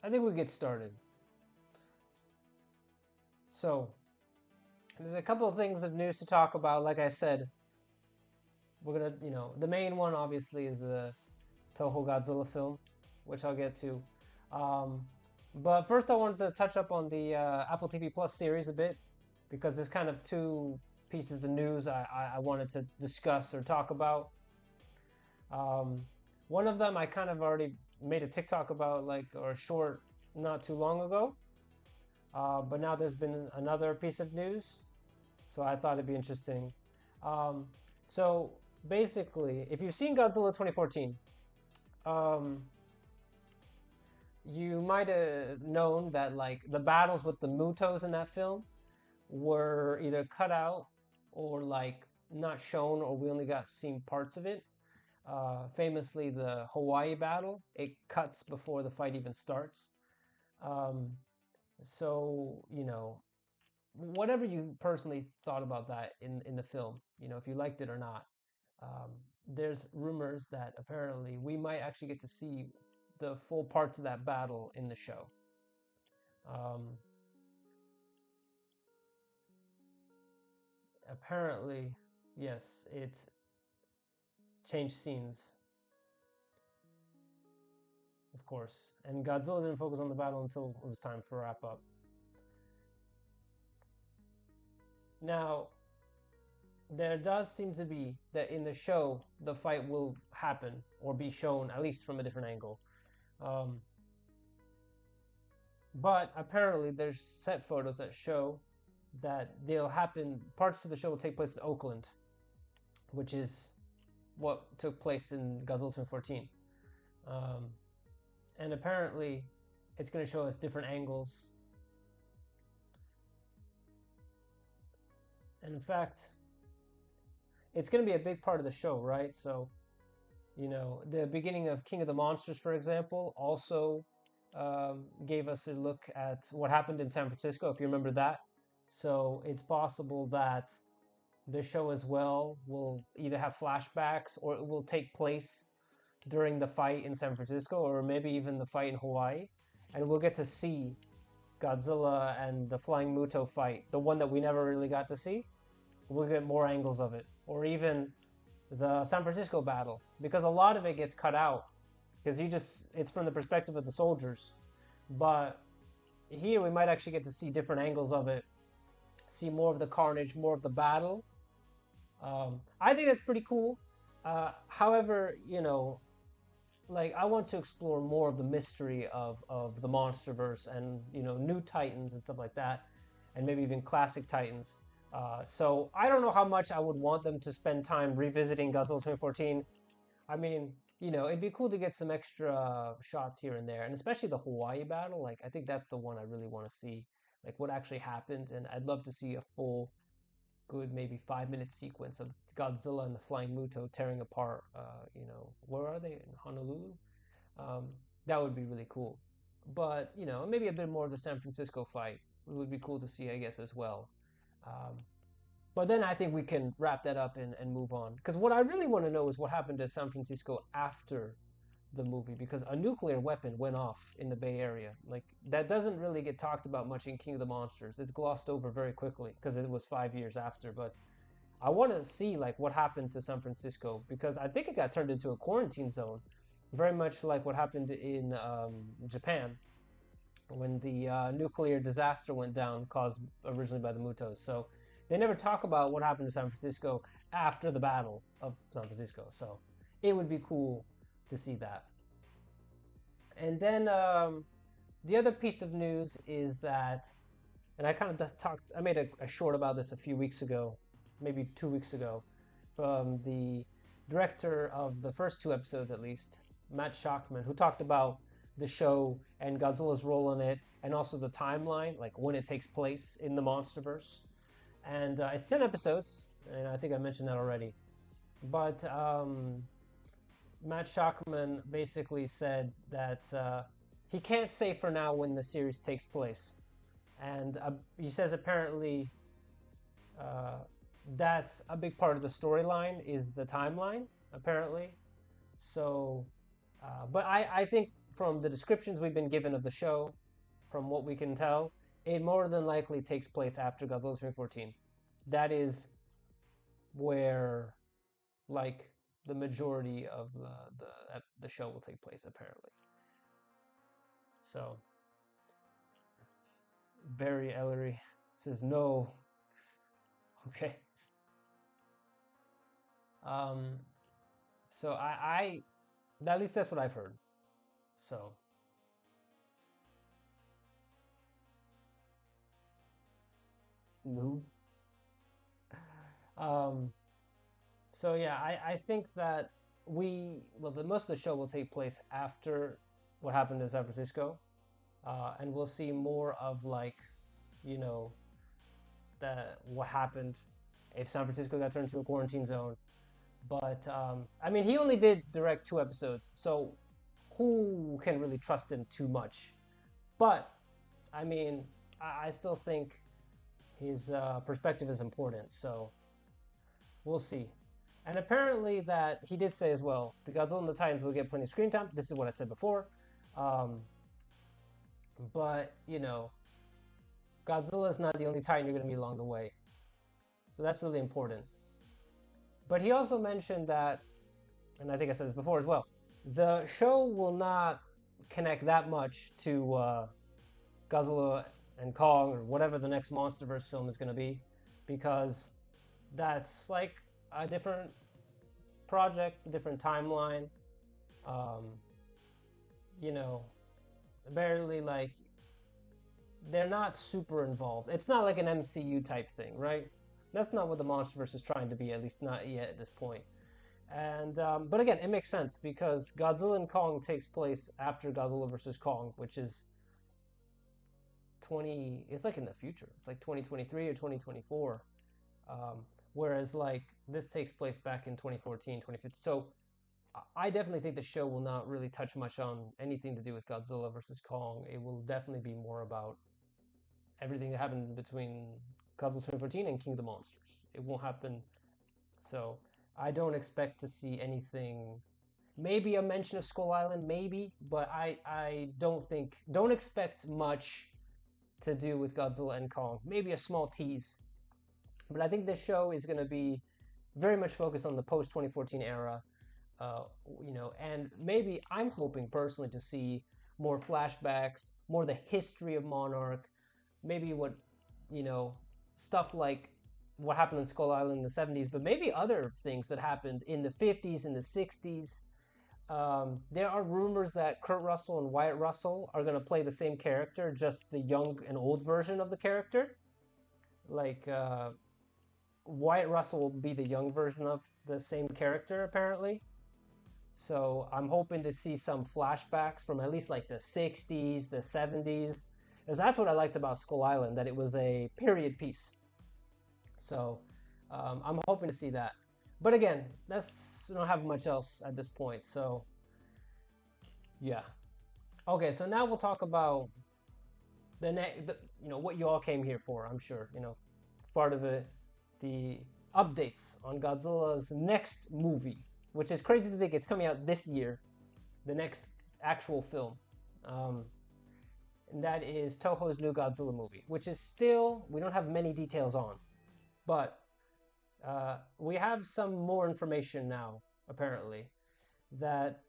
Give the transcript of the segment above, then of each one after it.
I think we get started. So, there's a couple of things of news to talk about. Like I said, we're gonna, the main one obviously is the Toho Godzilla film, which I'll get to. But first, I wanted to touch up on the Apple TV Plus series a bit, because there's kind of two pieces of news I wanted to discuss or talk about. One of them I kind of already made a TikTok about, or a short, not too long ago. But now there's been another piece of news, so I thought it'd be interesting. So basically, if you've seen Godzilla 2014, you might have known that the battles with the Mutos in that film were either cut out or not shown, or we only got seen parts of it. Famously, the Hawaii battle, it cuts before the fight even starts. So, whatever you personally thought about that in the film, if you liked it or not, there's rumors that apparently we might actually get to see the full parts of that battle in the show. Apparently, yes, it's changed scenes, of course, and Godzilla didn't focus on the battle until it was time for wrap up. Now, there does seem to be that in the show, the fight will happen or be shown at least from a different angle. But apparently there's set photos that show that they'll happen, parts of the show will take place in Oakland, which is what took place in Godzilla 2014. And apparently it's going to show us different angles. And in fact, it's going to be a big part of the show, right? So, the beginning of King of the Monsters, for example, also gave us a look at what happened in San Francisco, if you remember that. So it's possible that the show as well will either have flashbacks or it will take place during the fight in San Francisco, or maybe even the fight in Hawaii. And we'll get to see Godzilla and the Flying Muto fight, the one that we never really got to see. We'll get more angles of it. Or even the San Francisco battle, because a lot of it gets cut out because it's from the perspective of the soldiers. But here we might actually get to see different angles of it, see more of the carnage, more of the battle. I think that's pretty cool. However, I want to explore more of the mystery of the Monsterverse and, new Titans and stuff like that, and maybe even classic Titans. So I don't know how much I would want them to spend time revisiting Godzilla 2014. I mean, it'd be cool to get some extra shots here and there, and especially the Hawaii battle. I think that's the one I really want to see, what actually happened, and I'd love to see a full, good, maybe 5-minute sequence of Godzilla and the Flying Muto tearing apart, where are they? In Honolulu? That would be really cool. But, maybe a bit more of the San Francisco fight. It would be cool to see, I guess, as well. But then I think we can wrap that up and move on. Because what I really want to know is what happened to San Francisco after the movie, because a nuclear weapon went off in the Bay Area. That doesn't really get talked about much in King of the Monsters. It's glossed over very quickly because it was 5 years after. But I want to see what happened to San Francisco, because I think it got turned into a quarantine zone, very much like what happened in Japan when the nuclear disaster went down, caused originally by the Mutos. So they never talk about what happened to San Francisco after the Battle of San Francisco. So it would be cool to see that. And then the other piece of news is that, and I kind of I made a short about this a few weeks ago, maybe 2 weeks ago, from the director of the first 2 episodes at least, Matt Shockman, who talked about the show and Godzilla's role in it, and also the timeline, when it takes place in the Monsterverse. And it's 10 episodes, and I think I mentioned that already. But Matt Shockman basically said that he can't say for now when the series takes place. And he says apparently that's a big part of the storyline, is the timeline, apparently. So, but I think from the descriptions we've been given of the show, from what we can tell, it more than likely takes place after Godzilla 2014. That is where, like, the majority of the show will take place, apparently. So, Barry Ellery says no. Okay. So I at least that's what I've heard. So. Noob. Um, so yeah, I think that the most of the show will take place after what happened in San Francisco, and we'll see more of, like, you know, what happened if San Francisco got turned into a quarantine zone. But I mean, he only did direct 2 episodes, so who can really trust him too much? But I mean, I still think his perspective is important, so we'll see. And apparently that he did say as well, the Godzilla and the Titans will get plenty of screen time. This is what I said before. But, you know, Godzilla is not the only Titan you're going to meet along the way. So that's really important. But he also mentioned that, and I think I said this before as well, the show will not connect that much to Godzilla and Kong, or whatever the next MonsterVerse film is going to be, because that's like a different project, a different timeline. You know, barely, like, they're not super involved. It's not like an MCU type thing, right? That's not what the MonsterVerse is trying to be, at least not yet at this point. And but again, it makes sense because Godzilla and Kong takes place after Godzilla versus Kong, which is it's like in the future. It's like 2023 or 2024. Whereas, like, this takes place back in 2014, 2015. So I definitely think the show will not really touch much on anything to do with Godzilla versus Kong. It will definitely be more about everything that happened between Godzilla 2014 and King of the Monsters. It won't happen. So I don't expect to see anything. Maybe a mention of Skull Island, maybe, but I don't expect much to do with Godzilla and Kong. Maybe a small tease. But I think this show is going to be very much focused on the post 2014 era, you know, and maybe I'm hoping personally to see more flashbacks, more the history of Monarch, maybe what, you know, stuff like what happened in Skull Island in the 70s, but maybe other things that happened in the 50s and the 60s. There are rumors that Kurt Russell and Wyatt Russell are going to play the same character, just the young and old version of the character. Like, Wyatt Russell will be the young version of the same character, apparently. So I'm hoping to see some flashbacks from at least like the 60s, the 70s. Because that's what I liked about Skull Island, that it was a period piece. So I'm hoping to see that. But again, we don't have much else at this point. So yeah. Okay, so now we'll talk about you know, what you all came here for. I'm sure, you know, part of it, the updates on Godzilla's next movie, which is crazy to think it's coming out this year, the next actual film. And that is Toho's new Godzilla movie, which is still, we don't have many details on, but we have some more information now, apparently, that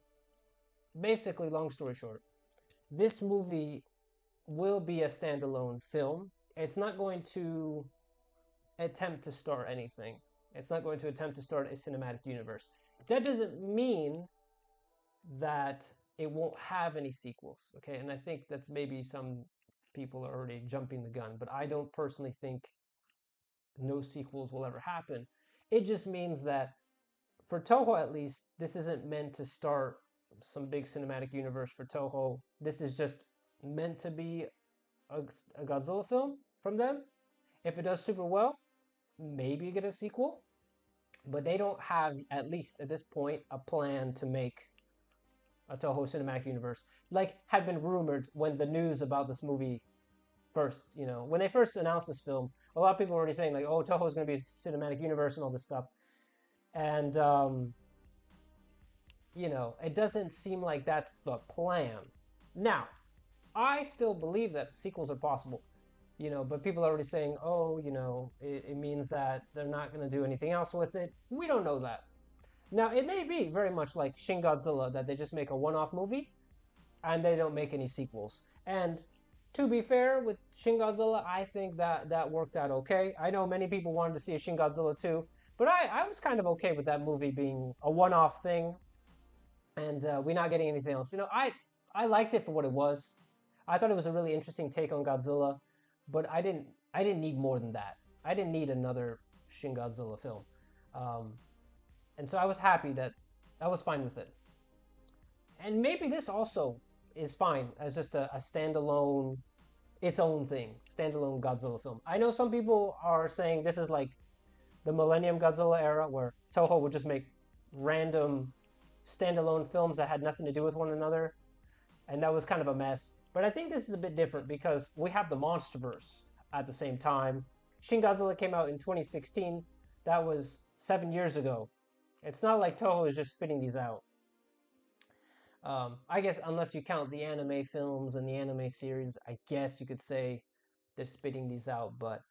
basically, long story short, this movie will be a standalone film. It's not going to attempt to start anything. It's not going to attempt to start a cinematic universe. That doesn't mean that it won't have any sequels, okay? And I think that's maybe some people are already jumping the gun, but I don't personally think no sequels will ever happen. It just means that for Toho, at least, this isn't meant to start some big cinematic universe for Toho. This is just meant to be a Godzilla film from them. If it does super well, maybe you get a sequel. But they don't have, at least at this point, a plan to make a Toho cinematic universe, like had been rumored when the news about this movie first, you know, when they first announced this film, a lot of people were already saying, like, oh, Toho is going to be a cinematic universe and all this stuff. And, you know, it doesn't seem like that's the plan. Now, I still believe that sequels are possible, but people are already saying, oh, it means that they're not going to do anything else with it. We don't know that. Now, it may be very much like Shin Godzilla, that they just make a one-off movie and they don't make any sequels. And to be fair, with Shin Godzilla, I think that worked out okay. I know many people wanted to see a Shin Godzilla 2, but I was kind of okay with that movie being a one-off thing and we're not getting anything else. I liked it for what it was. I thought it was a really interesting take on Godzilla, but I didn't need more than that. I didn't need another Shin Godzilla film, um, and so I was happy that I was fine with it. And maybe this also is fine as just a standalone, its own thing, standalone Godzilla film. I know some people are saying this is like the Millennium Godzilla era, where Toho would just make random standalone films that had nothing to do with one another, and that was kind of a mess. But I think this is a bit different because we have the Monsterverse at the same time. Shin Godzilla came out in 2016. That was 7 years ago. It's not like Toho is just spitting these out. I guess unless you count the anime films and the anime series, I guess you could say they're spitting these out, but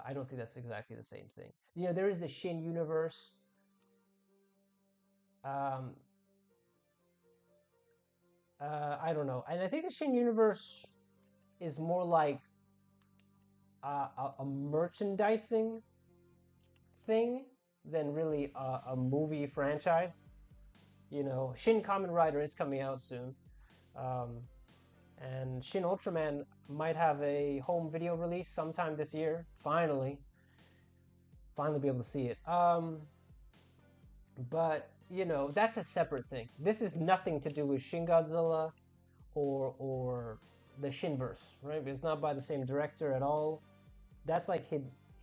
I don't think that's exactly the same thing. There is the Shin Universe. Um, I don't know. And I think the Shin Universe is more like a merchandising thing than really a movie franchise. Shin Kamen Rider is coming out soon. Um, and Shin Ultraman might have a home video release sometime this year. Finally be able to see it. But that's a separate thing. This is nothing to do with Shin Godzilla or the Shinverse, right? It's not by the same director at all. That's like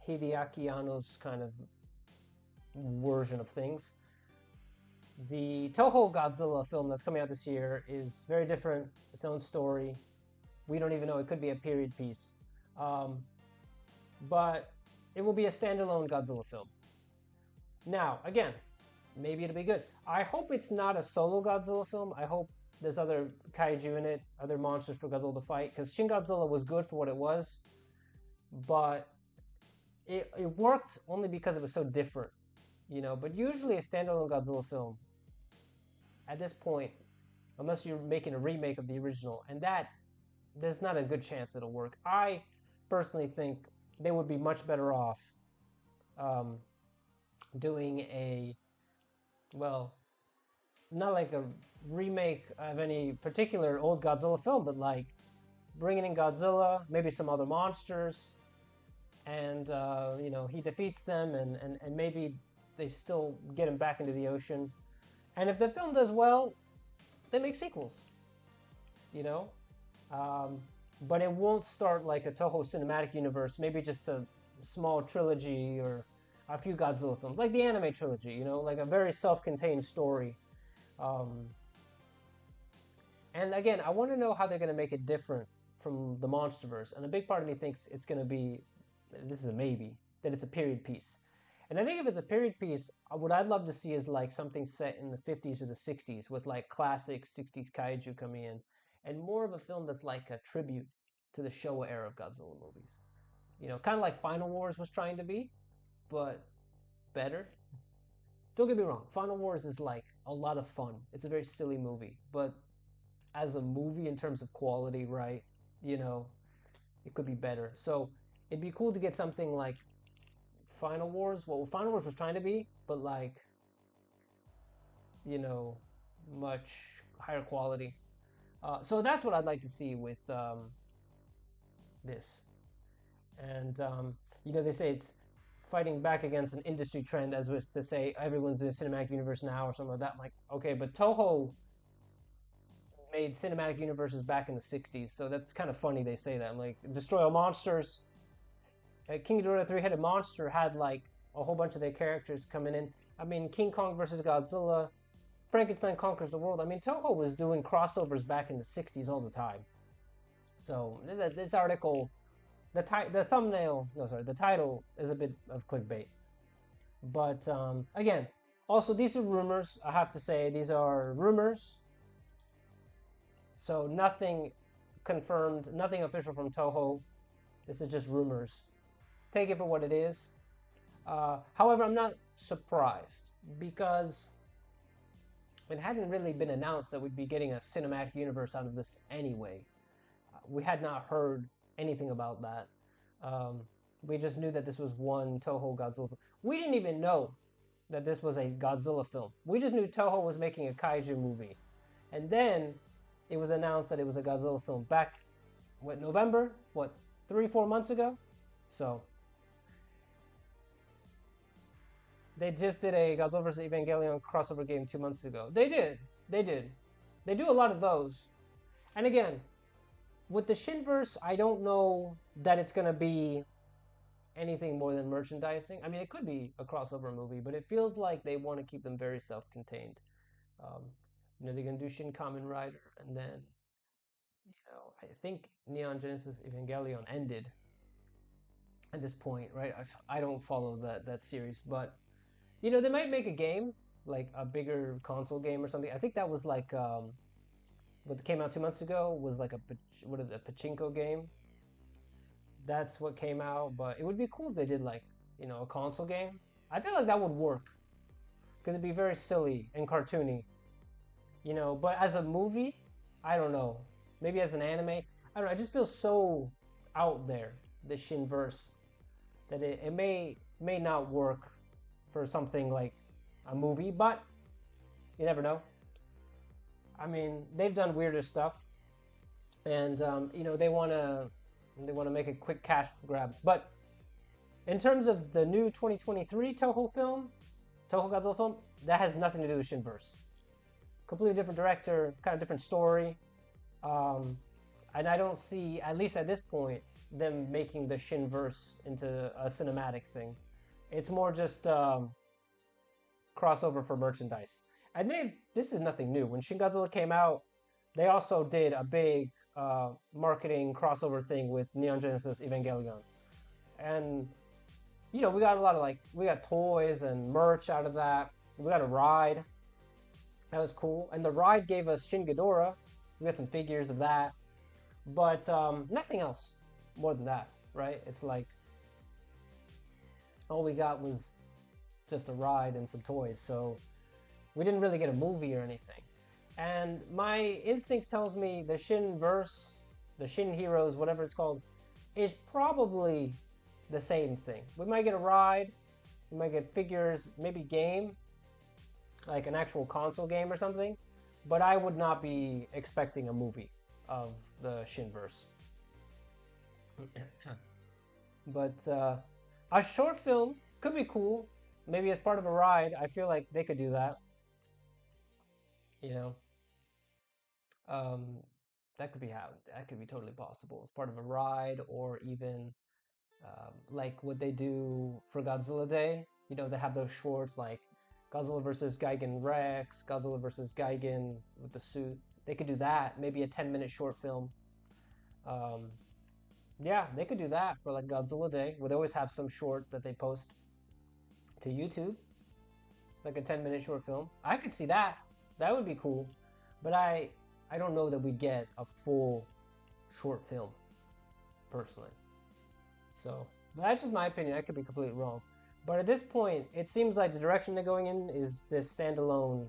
Hideaki Anno's kind of version of things. The Toho Godzilla film that's coming out this year is very different, its own story. We don't even know, it could be a period piece. But it will be a standalone Godzilla film. Now, again, maybe it'll be good. I hope it's not a solo Godzilla film. I hope there's other kaiju in it, other monsters for Godzilla to fight, because Shin Godzilla was good for what it was, but it worked only because it was so different, But usually a standalone Godzilla film, at this point, unless you're making a remake of the original, and that, there's not a good chance it'll work. I personally think they would be much better off doing not like a remake of any particular old Godzilla film, but like bringing in Godzilla, maybe some other monsters, and he defeats them, and maybe they still get him back into the ocean. And if the film does well, they make sequels, but it won't start like a Toho cinematic universe, maybe just a small trilogy or a few Godzilla films, like the anime trilogy, like a very self-contained story. And again, I want to know how they're going to make it different from the Monsterverse. And a big part of me thinks it's going to be, this is a maybe, that it's a period piece. And I think if it's a period piece, what I'd love to see is like something set in the 50s or the 60s with like classic 60s kaiju coming in, and more of a film that's like a tribute to the Showa era of Godzilla movies. Kind of like Final Wars was trying to be, but better. Don't get me wrong, Final Wars is like a lot of fun. It's a very silly movie, but as a movie in terms of quality, right, it could be better. So it'd be cool to get something like Final Wars, what Final Wars was trying to be, but like, much higher quality. So that's what I'd like to see with this. And, they say it's fighting back against an industry trend, as was to say everyone's doing cinematic universe now or something like that. I'm like, okay, but Toho made cinematic universes back in the 60s, so that's kind of funny they say that. I'm like, destroy all monsters. King Ghidorah Three-Headed Monster had like a whole bunch of their characters coming in. I mean, King Kong versus Godzilla, Frankenstein Conquers the World. I mean, Toho was doing crossovers back in the 60s all the time. So this article, the title is a bit of clickbait. But again, also these are rumors. I have to say these are rumors. So nothing confirmed, nothing official from Toho. This is just rumors. Take it for what it is. However, I'm not surprised because it hadn't really been announced that we'd be getting a cinematic universe out of this anyway. We had not heard anything about that. We just knew that this was one Toho Godzilla. We didn't even know that this was a Godzilla film. We just knew Toho was making a kaiju movie. And then it was announced that it was a Godzilla film back, what, November? What, 3-4 months ago? So they just did a Godzilla vs. Evangelion crossover game 2 months ago. They did. They do a lot of those. And again, with the Shinverse, I don't know that it's going to be anything more than merchandising. I mean, it could be a crossover movie, but it feels like they want to keep them very self-contained. Um, they're going to do Shin Kamen Rider, and then, I think Neon Genesis Evangelion ended at this point, right? I don't follow that series, but, they might make a game, like a bigger console game or something. I think that was like, what came out 2 months ago was like a pachinko game. That's what came out, but it would be cool if they did like, a console game. I feel like that would work because it'd be very silly and cartoony, but as a movie, I don't know. Maybe as an anime, I don't know. It just feels so out there, the Shinverse, that it may not work for something like a movie, but you never know. I mean, they've done weirder stuff, and they want to make a quick cash grab. But in terms of the new 2023 Toho Godzilla film, that has nothing to do with Shinverse. Completely different director, kind of different story, and I don't see, at least at this point, them making the Shinverse into a cinematic thing. It's more just crossover for merchandise. And this is nothing new. When Shin Godzilla came out, they also did a big marketing crossover thing with Neon Genesis Evangelion. And, we got a lot of we got toys and merch out of that. We got a ride. That was cool. And the ride gave us Shin Ghidorah. We got some figures of that. But nothing else more than that, right? It's like all we got was just a ride and some toys. So we didn't really get a movie or anything. And my instincts tells me the Shinverse, the Shin Heroes, whatever it's called, is probably the same thing. We might get a ride, we might get figures, maybe game, like an actual console game or something, but I would not be expecting a movie of the Shinverse. But a short film could be cool, maybe as part of a ride. I feel like they could do that. That could be totally possible as part of a ride, or even like what they do for Godzilla Day. They have those shorts like Godzilla versus Gigan Rex, Godzilla versus Gigan with the suit. They could do that, maybe a 10-minute short film. Yeah, they could do that for like Godzilla Day, where they always have some short that they post to YouTube, like a 10-minute short film. I could see that. That would be cool. But I don't know that we'd get a full short film, personally. So, but that's just my opinion. I could be completely wrong. But at this point, it seems like the direction they're going in is this standalone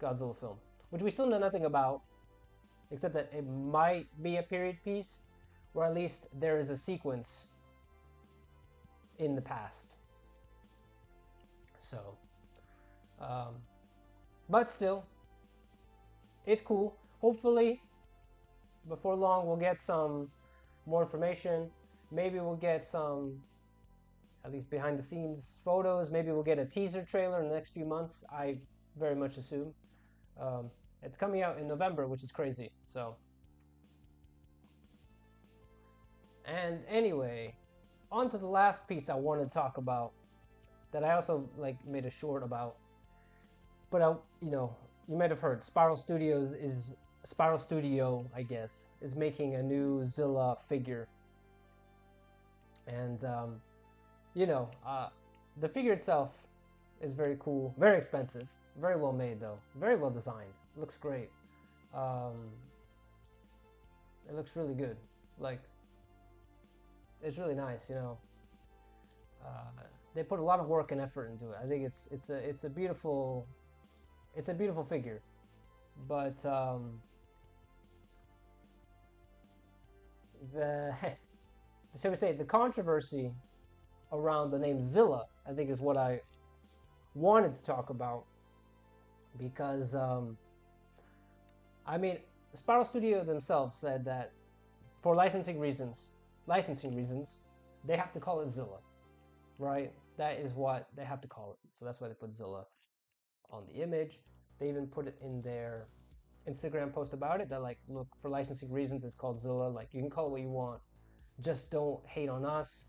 Godzilla film, which we still know nothing about, except that it might be a period piece, or at least there is a sequence in the past. So, but still, it's cool. Hopefully, before long, we'll get some more information. Maybe we'll get some, at least behind the scenes photos. Maybe we'll get a teaser trailer in the next few months, I very much assume. It's coming out in November, which is crazy. So, and anyway, on to the last piece I want to talk about, that I also made a short about. But you might have heard Spiral Studio, I guess, is making a new Zilla figure. And the figure itself is very cool, very expensive, very well made though, very well designed, looks great. It looks really good. Like, it's really nice, you know. They put a lot of work and effort into it. I think it's a beautiful figure. But the shall we say, the controversy around the name Zilla, I think, is what I wanted to talk about, because I mean, Spiral Studio themselves said that for licensing reasons, they have to call it Zilla, right? That is what they have to call it. So that's why they put Zilla on the image. They even put it in their Instagram post about it, that like, look, for licensing reasons, it's called Zilla. Like, you can call it what you want, just don't hate on us,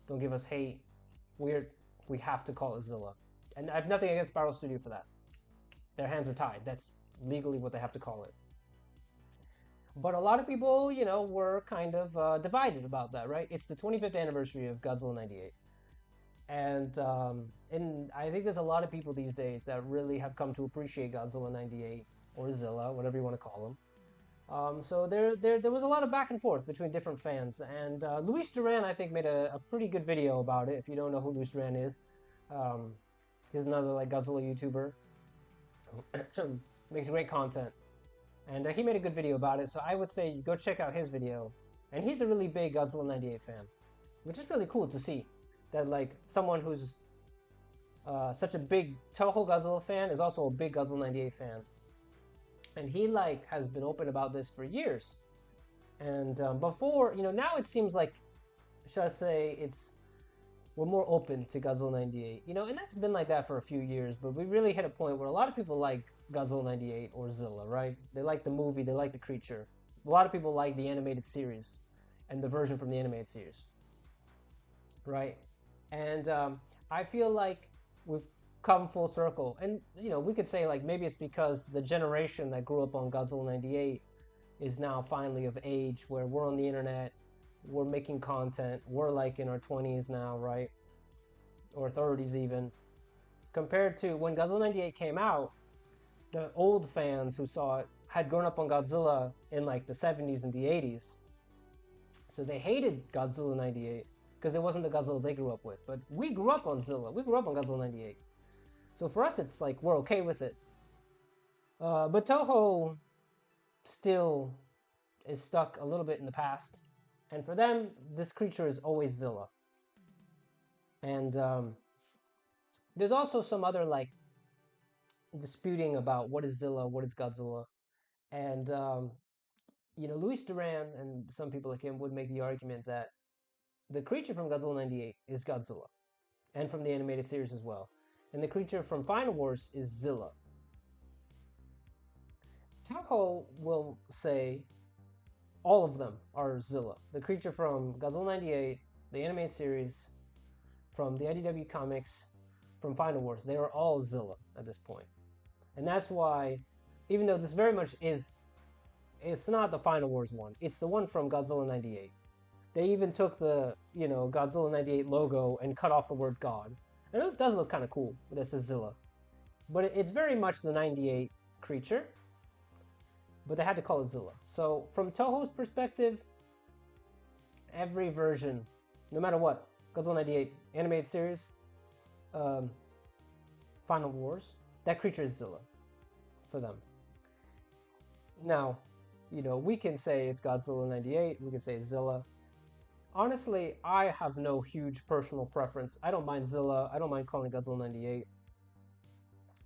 don't give us hate. We have to call it Zilla. And I have nothing against Spiral Studio for that. Their hands are tied. That's legally what they have to call it. But a lot of people, you know, were kind of divided about that, right? It's the 25th anniversary of Godzilla 98. And I think there's a lot of people these days that really have come to appreciate Godzilla 98, or Zilla, whatever you want to call them. So there was a lot of back and forth between different fans. And Luis Duran, I think, made a pretty good video about it. If you don't know who Luis Duran is, he's another like Godzilla YouTuber. Makes great content. And he made a good video about it, so I would say go check out his video. And he's a really big Godzilla 98 fan, which is really cool to see. That like someone who's such a big Toho Godzilla fan is also a big Godzilla 98 fan. And he like has been open about this for years. And before, you know, now it seems like, should I say, we're more open to Godzilla 98. You know, and that's been like that for a few years, but we really hit a point where a lot of people like Godzilla 98 or Zilla, right? They like the movie, they like the creature. A lot of people like the animated series and the version from the animated series, right? And I feel like we've come full circle. And, you know, we could say like maybe it's because the generation that grew up on Godzilla 98 is now finally of age, where we're on the internet, we're making content, we're like in our 20s now, right? Or 30s even. Compared to when Godzilla 98 came out, the old fans who saw it had grown up on Godzilla in like the 70s and the 80s. So they hated Godzilla 98 because it wasn't the Godzilla they grew up with. But we grew up on Zilla. We grew up on Godzilla 98. So for us, it's like we're okay with it. But Toho still is stuck a little bit in the past. And for them, this creature is always Zilla. And there's also some other like disputing about what is Zilla, what is Godzilla. And, you know, Luis Duran and some people like him would make the argument that the creature from Godzilla 98 is Godzilla, and from the animated series as well. And the creature from Final Wars is Zilla. Toho will say all of them are Zilla. The creature from Godzilla 98, the animated series, from the IDW comics, from Final Wars, they are all Zilla at this point. And that's why, even though this very much is, it's not the Final Wars one, it's the one from Godzilla 98. They even took the, you know, Godzilla 98 logo and cut off the word God. And it does look kind of cool, this is Zilla. But it's very much the 98 creature, but they had to call it Zilla. So from Toho's perspective, every version, no matter what, Godzilla 98 animated series, Final Wars, that creature is Zilla for them. Now, you know, we can say it's Godzilla 98, we can say it's Zilla. Honestly, I have no huge personal preference. I don't mind Zilla, I don't mind calling it Godzilla 98.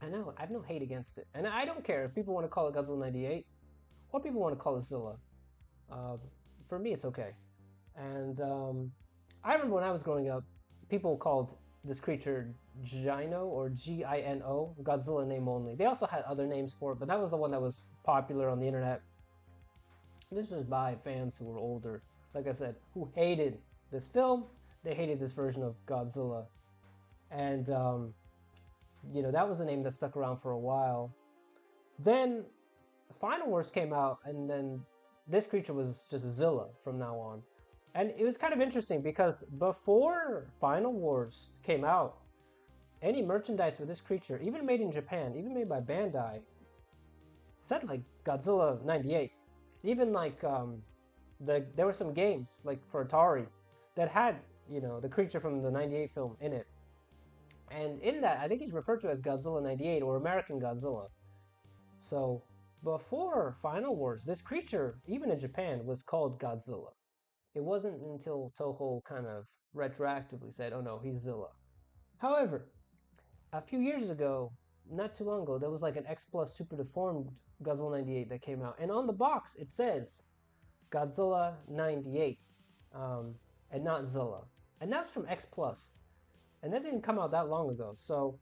I know, I have no hate against it. And I don't care if people want to call it Godzilla 98, or people want to call it Zilla. For me, it's okay. And I remember when I was growing up, people called this creature Gino, or Gino, Godzilla name only. They also had other names for it, but that was the one that was popular on the internet. This was by fans who were older, like I said, who hated this film. They hated this version of Godzilla. And, you know, that was the name that stuck around for a while. Then Final Wars came out, and then this creature was just Zilla from now on. And it was kind of interesting because before Final Wars came out, any merchandise with this creature, even made in Japan, even made by Bandai, said like Godzilla 98. Even like There were some games like for Atari that had, the creature from the '98 film in it, and in that I think he's referred to as Godzilla '98 or American Godzilla. So before Final Wars, this creature, even in Japan, was called Godzilla. It wasn't until Toho kind of retroactively said, "Oh no, he's Zilla." However, a few years ago, not too long ago, there was like an X Plus Super Deformed Godzilla '98 that came out, and on the box it says Godzilla '98, and not Zilla, and that's from X Plus, and that didn't come out that long ago. So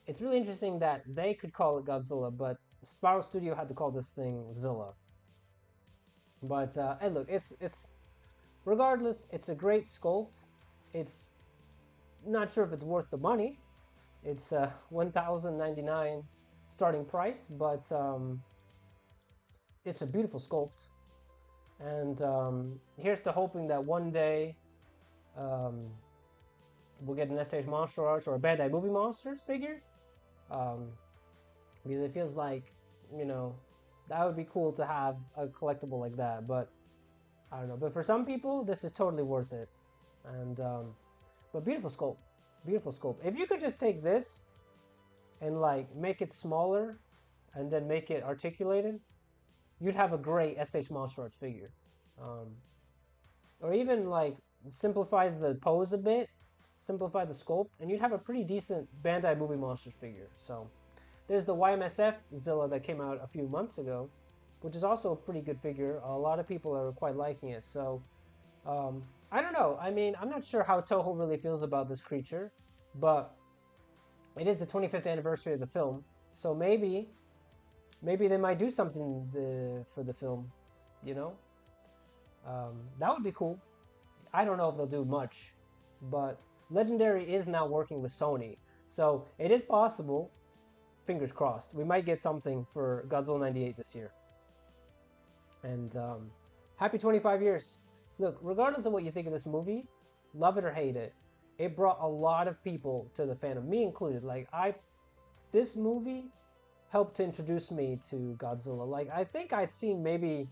it's really interesting that they could call it Godzilla, but Spiral Studio had to call this thing Zilla. But hey, look, it's regardless, it's a great sculpt. It's not sure if it's worth the money. It's $1,099 starting price, but it's a beautiful sculpt. And here's to hoping that one day we'll get an SH Monster Arts or a Bandai Movie Monsters figure. Because it feels like, that would be cool to have a collectible like that. But I don't know. But for some people, this is totally worth it. And but beautiful sculpt. Beautiful sculpt. If you could just take this and like make it smaller and then make it articulated, you'd have a great SH Monster Arts figure. Or even like simplify the pose a bit, simplify the sculpt, and you'd have a pretty decent Bandai Movie Monsters figure. So there's the YMSF Zilla that came out a few months ago, which is also a pretty good figure. A lot of people are quite liking it. So I don't know. I mean, I'm not sure how Toho really feels about this creature, but it is the 25th anniversary of the film, so maybe they might do something for the film, that would be cool. I don't know if they'll do much, but Legendary is now working with Sony, so it is possible, fingers crossed, we might get something for Godzilla '98 this year. And happy 25 years. Look, regardless of what you think of this movie, love it or hate it, it brought a lot of people to the fandom, me included. Like, this movie helped to introduce me to Godzilla. Like, I think I'd seen maybe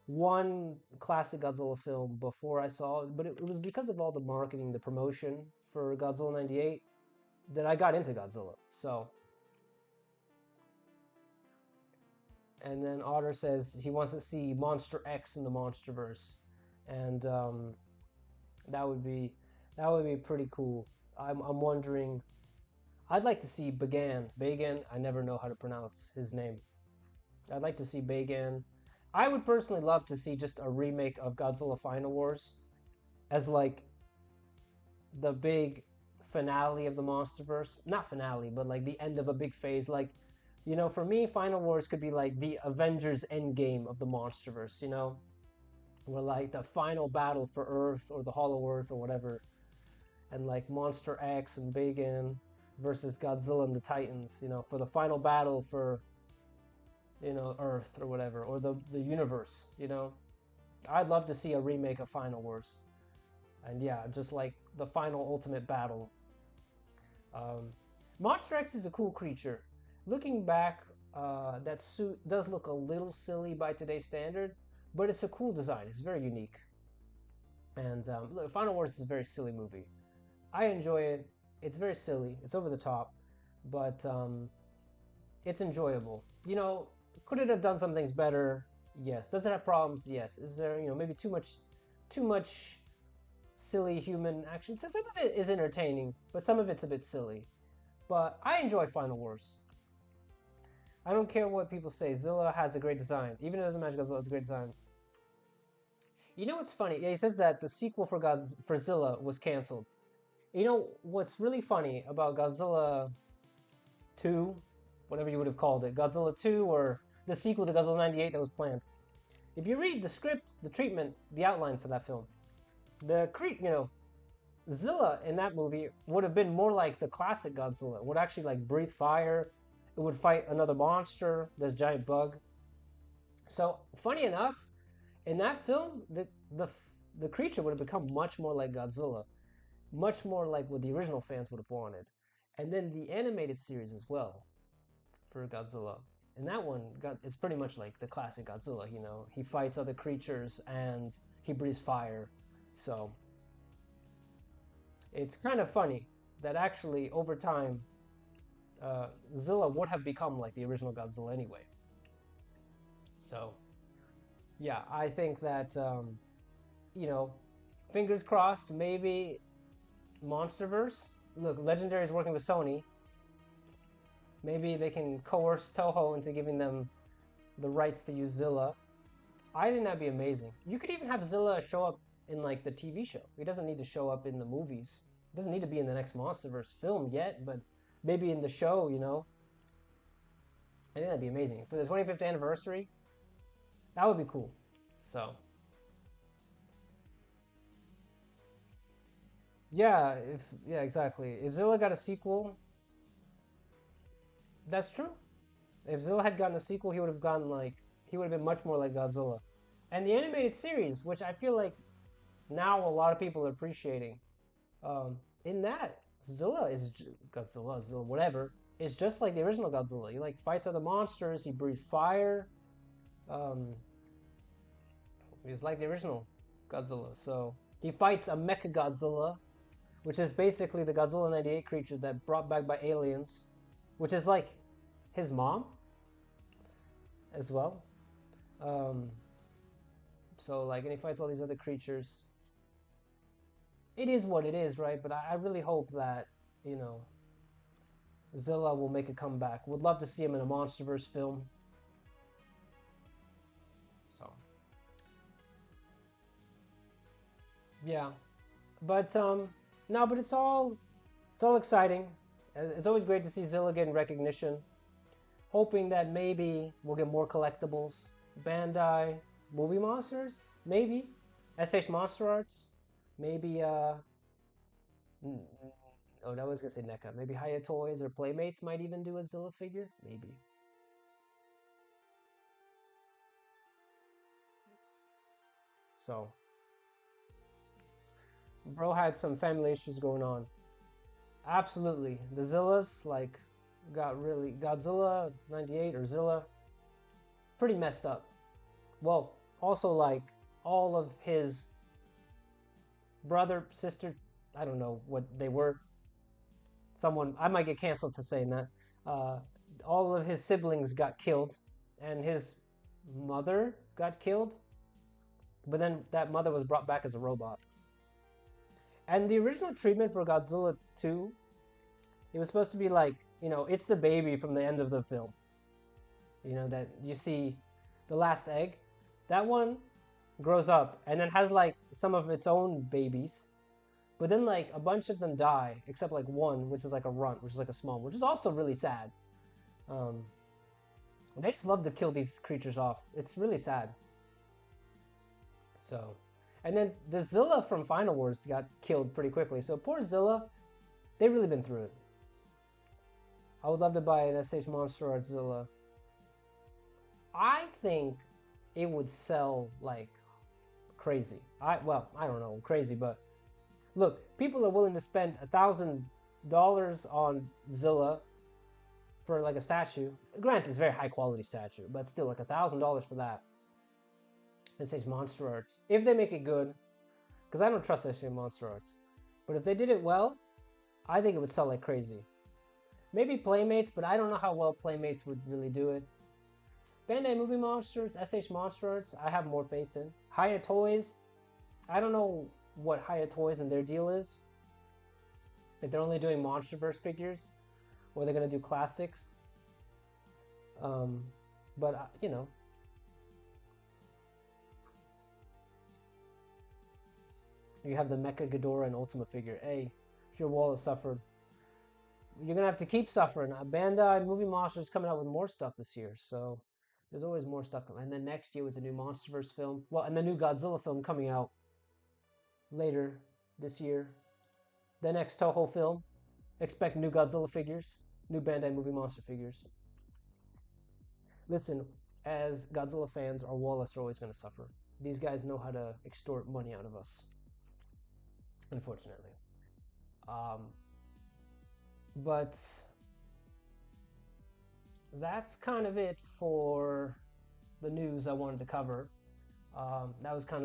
one classic Godzilla film before I saw it, but it was because of all the marketing, the promotion for Godzilla '98 that I got into Godzilla. So, and then Otter says he wants to see Monster X in the Monsterverse. And that would be pretty cool. I'm wondering. I'd like to see Bagan. I never know how to pronounce his name. I'd like to see Bagan. I would personally love to see just a remake of Godzilla Final Wars as like the big finale of the Monsterverse. Not finale, but like the end of a big phase. Like, for me, Final Wars could be like the Avengers Endgame of the Monsterverse. Where like the final battle for Earth or the Hollow Earth or whatever, and like Monster X and Bagan versus Godzilla and the Titans, for the final battle for, Earth or whatever, or the universe, I'd love to see a remake of Final Wars. And yeah, just like the final ultimate battle. Monster X is a cool creature. Looking back, that suit does look a little silly by today's standard, but it's a cool design. It's very unique. And look, Final Wars is a very silly movie. I enjoy it. It's very silly. It's over the top, but it's enjoyable. Could it have done some things better? Yes. Does it have problems? Yes. Is there, maybe too much silly human action? So some of it is entertaining, but some of it's a bit silly. But I enjoy Final Wars. I don't care what people say. Zilla has a great design. Even if it doesn't match Godzilla, it's a great design. You know what's funny? Yeah, he says that the sequel for Zilla was canceled. You know what's really funny about Godzilla 2, whatever you would have called it, Godzilla 2 or the sequel to Godzilla '98 that was planned. If you read the script, the treatment, the outline for that film, Zilla in that movie would have been more like the classic Godzilla. It would actually like breathe fire. It would fight another monster, this giant bug. So funny enough, in that film, the creature would have become much more like Godzilla, much more like what the original fans would have wanted. And then the animated series as well for Godzilla. in that one, it's pretty much like the classic Godzilla. You know, he fights other creatures and he breathes fire. So it's kind of funny that actually over time, Zilla would have become like the original Godzilla anyway. So yeah, I think that you know, fingers crossed, maybe Monsterverse. Look, Legendary is working with Sony. Maybe they can coerce Toho into giving them the rights to use Zilla. I think that'd be amazing. You could even have Zilla show up in like the TV show. He doesn't need to show up in the movies. He doesn't need to be in the next Monsterverse film yet, but maybe in the show, you know. I think that'd be amazing. For the 25th anniversary, that would be cool. So, yeah, yeah, exactly. If Zilla got a sequel, that's true. If Zilla had gotten a sequel, he would have gotten like he would have been much more like Godzilla. And the animated series, which I feel like now a lot of people are appreciating, in that Zilla is Godzilla, Zilla, whatever, is just like the original Godzilla. He like fights other monsters. He breathes fire. Um, he's like the original Godzilla. So he fights a Mecha Godzilla, which is basically the Godzilla '98 creature that brought back by aliens, which is like his mom as well. Um, so like, and he fights all these other creatures. It is what it is, right? But I really hope that, you know, Zilla will make a comeback. Would love to see him in a MonsterVerse film. So, yeah. But no, but it's all exciting. It's always great to see Zilla getting recognition. Hoping that maybe we'll get more collectibles. Bandai Movie Monsters, maybe. SH Monster Arts, maybe oh, that was gonna say NECA. Maybe Hiya Toys or Playmates might even do a Zilla figure. Maybe. So, bro had some family issues going on. Absolutely. The Zillas, like, got really. Godzilla '98 or Zilla, pretty messed up. Well, also, like, all of his brother, sister, I don't know what they were. Someone, I might get canceled for saying that. Uh, all of his siblings got killed, and his mother got killed. But then that mother was brought back as a robot. And the original treatment for Godzilla 2, it was supposed to be like, you know, it's the baby from the end of the film. You know, that you see the last egg. That one grows up and then has like some of its own babies. But then like a bunch of them die, except like one, which is like a runt, which is like a small one, which is also really sad. Um, they just love to kill these creatures off. It's really sad. So, and then the Zilla from Final Wars got killed pretty quickly. So poor Zilla, they've really been through it. I would love to buy an SH Monster Art Zilla. I think it would sell like crazy. Well, I don't know, crazy, but look, people are willing to spend $1,000 on Zilla for like a statue. Granted, it's a very high quality statue, but still like $1,000 for that. SH Monster Arts, if they make it good, because I don't trust SH Monster Arts, but if they did it well, I think it would sell like crazy. Maybe Playmates, but I don't know how well Playmates would really do it. Bandai Movie Monsters, SH Monster Arts, I have more faith in. Hiya Toys, I don't know what Hiya Toys and their deal is. If they're only doing MonsterVerse figures, or they're gonna do classics. But you know. You have the Mecha Ghidorah and Ultima figure. Hey, if your wallet suffered, you're gonna have to keep suffering. Bandai Movie Monsters coming out with more stuff this year, so there's always more stuff coming. And then next year with the new MonsterVerse film, well, and the new Godzilla film coming out later this year. The next Toho film, expect new Godzilla figures, new Bandai Movie Monster figures. Listen, as Godzilla fans, our wallets are always gonna suffer. These guys know how to extort money out of us, unfortunately. But that's kind of it for the news I wanted to cover. That was kind of